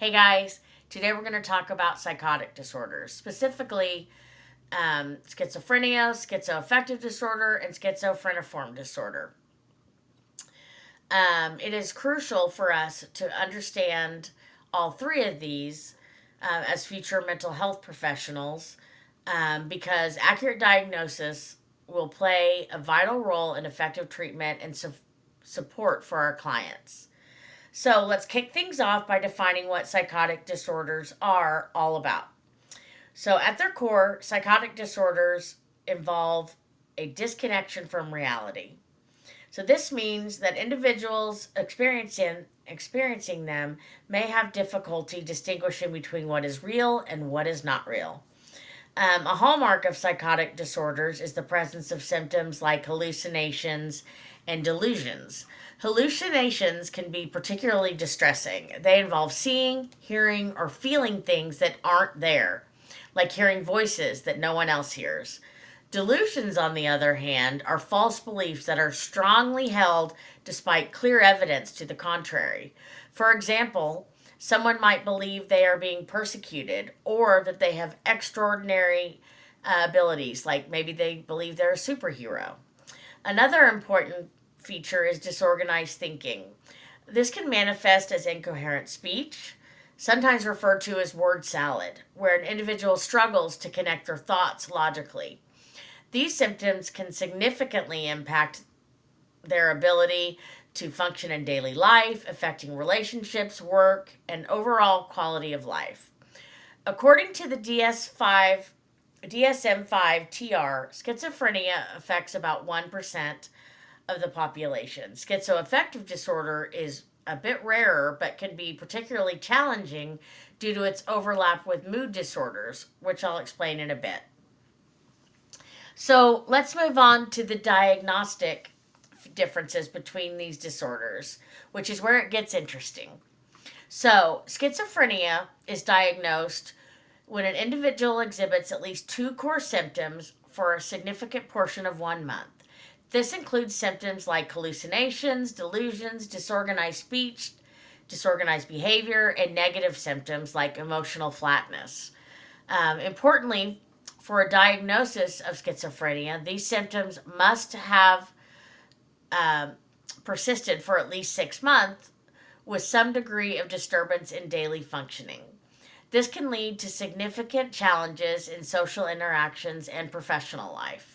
Hey guys, today we're going to talk about psychotic disorders, specifically schizophrenia, schizoaffective disorder, and schizophreniform disorder. It is crucial for us to understand all three of these as future mental health professionals because accurate diagnosis will play a vital role in effective treatment and support for our clients. So let's kick things off by defining what psychotic disorders are all about. So, at their core, psychotic disorders involve a disconnection from reality. So, this means that individuals experiencing them may have difficulty distinguishing between what is real and what is not real. A hallmark of psychotic disorders is the presence of symptoms like hallucinations and delusions. Hallucinations can be particularly distressing. They involve seeing, hearing, or feeling things that aren't there, like hearing voices that no one else hears. Delusions, on the other hand, are false beliefs that are strongly held despite clear evidence to the contrary. For example, someone might believe they are being persecuted or that they have extraordinary abilities, like maybe they believe they're a superhero. Another important feature is disorganized thinking. This can manifest as incoherent speech, sometimes referred to as word salad, where an individual struggles to connect their thoughts logically. These symptoms can significantly impact their ability to function in daily life, affecting relationships, work, and overall quality of life. According to the DSM-5 TR, schizophrenia affects about 1% of the population. Schizoaffective disorder is a bit rarer but can be particularly challenging due to its overlap with mood disorders, which I'll explain in a bit. So let's move on to the diagnostic differences between these disorders, which is where it gets interesting. So, schizophrenia is diagnosed when an individual exhibits at least two core symptoms for a significant portion of 1 month. This includes symptoms like hallucinations, delusions, disorganized speech, disorganized behavior, and negative symptoms like emotional flatness. Importantly, for a diagnosis of schizophrenia, these symptoms must have persisted for at least 6 months with some degree of disturbance in daily functioning. This can lead to significant challenges in social interactions and professional life.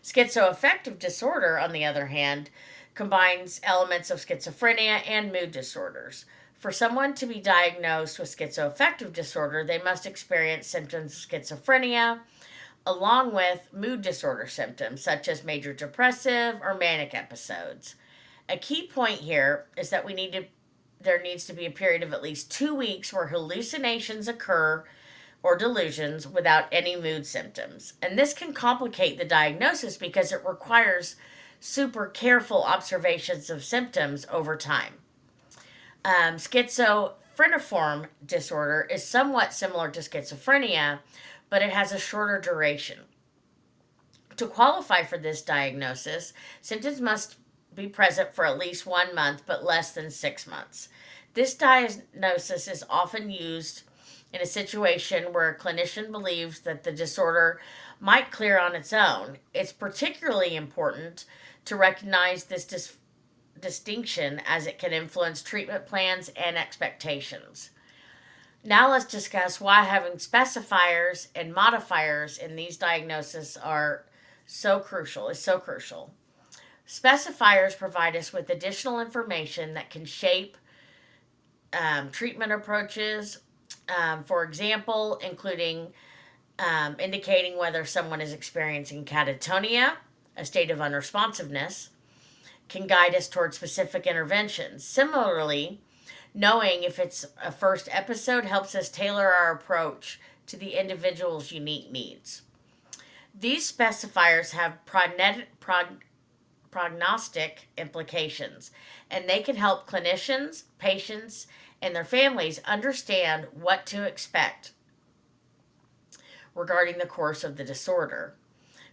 Schizoaffective disorder, on the other hand, combines elements of schizophrenia and mood disorders. For someone to be diagnosed with schizoaffective disorder, they must experience symptoms of schizophrenia along with mood disorder symptoms such as major depressive or manic episodes. A key point here is that there needs to be a period of at least 2 weeks where hallucinations occur or delusions without any mood symptoms. And this can complicate the diagnosis because it requires super careful observations of symptoms over time. Schizophreniform disorder is somewhat similar to schizophrenia, but it has a shorter duration. To qualify for this diagnosis, symptoms must be present for at least 1 month, but less than 6 months. This diagnosis is often used in a situation where a clinician believes that the disorder might clear on its own. It's particularly important to recognize this distinction as it can influence treatment plans and expectations. Now let's discuss why having specifiers and modifiers in these diagnoses are so crucial. Is so crucial. Specifiers provide us with additional information that can shape treatment approaches, for example, including indicating whether someone is experiencing catatonia, a state of unresponsiveness, can guide us toward specific interventions. Similarly, knowing if it's a first episode helps us tailor our approach to the individual's unique needs. These specifiers have prognostic implications, and they can help clinicians, patients, and their families understand what to expect regarding the course of the disorder.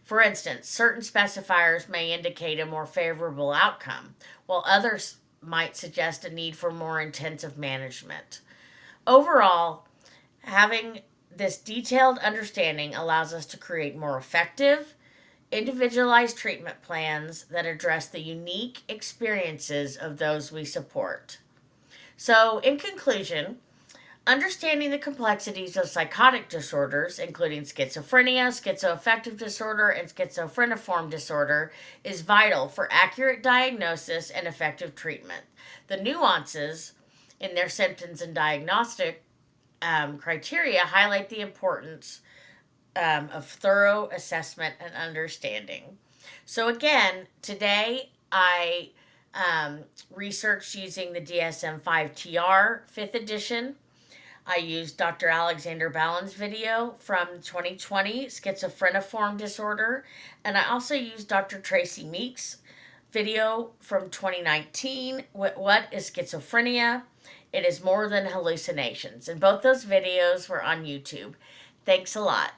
For instance, certain specifiers may indicate a more favorable outcome, while others might suggest a need for more intensive management. overall, having this detailed understanding allows us to create more effective, individualized treatment plans that address the unique experiences of those we support. So, in conclusion, understanding the complexities of psychotic disorders, including schizophrenia, schizoaffective disorder, and schizophreniform disorder, is vital for accurate diagnosis and effective treatment. The nuances in their symptoms and diagnostic criteria highlight the importance of thorough assessment and understanding. So, again, today I researched using the DSM 5 TR 5th edition. I used Dr. Alexander Ballin's video from 2020, schizophreniform disorder, and I also used Dr. Tracy Meek's video from 2019, What is Schizophrenia? It is More Than Hallucinations. And both those videos were on YouTube. Thanks a lot.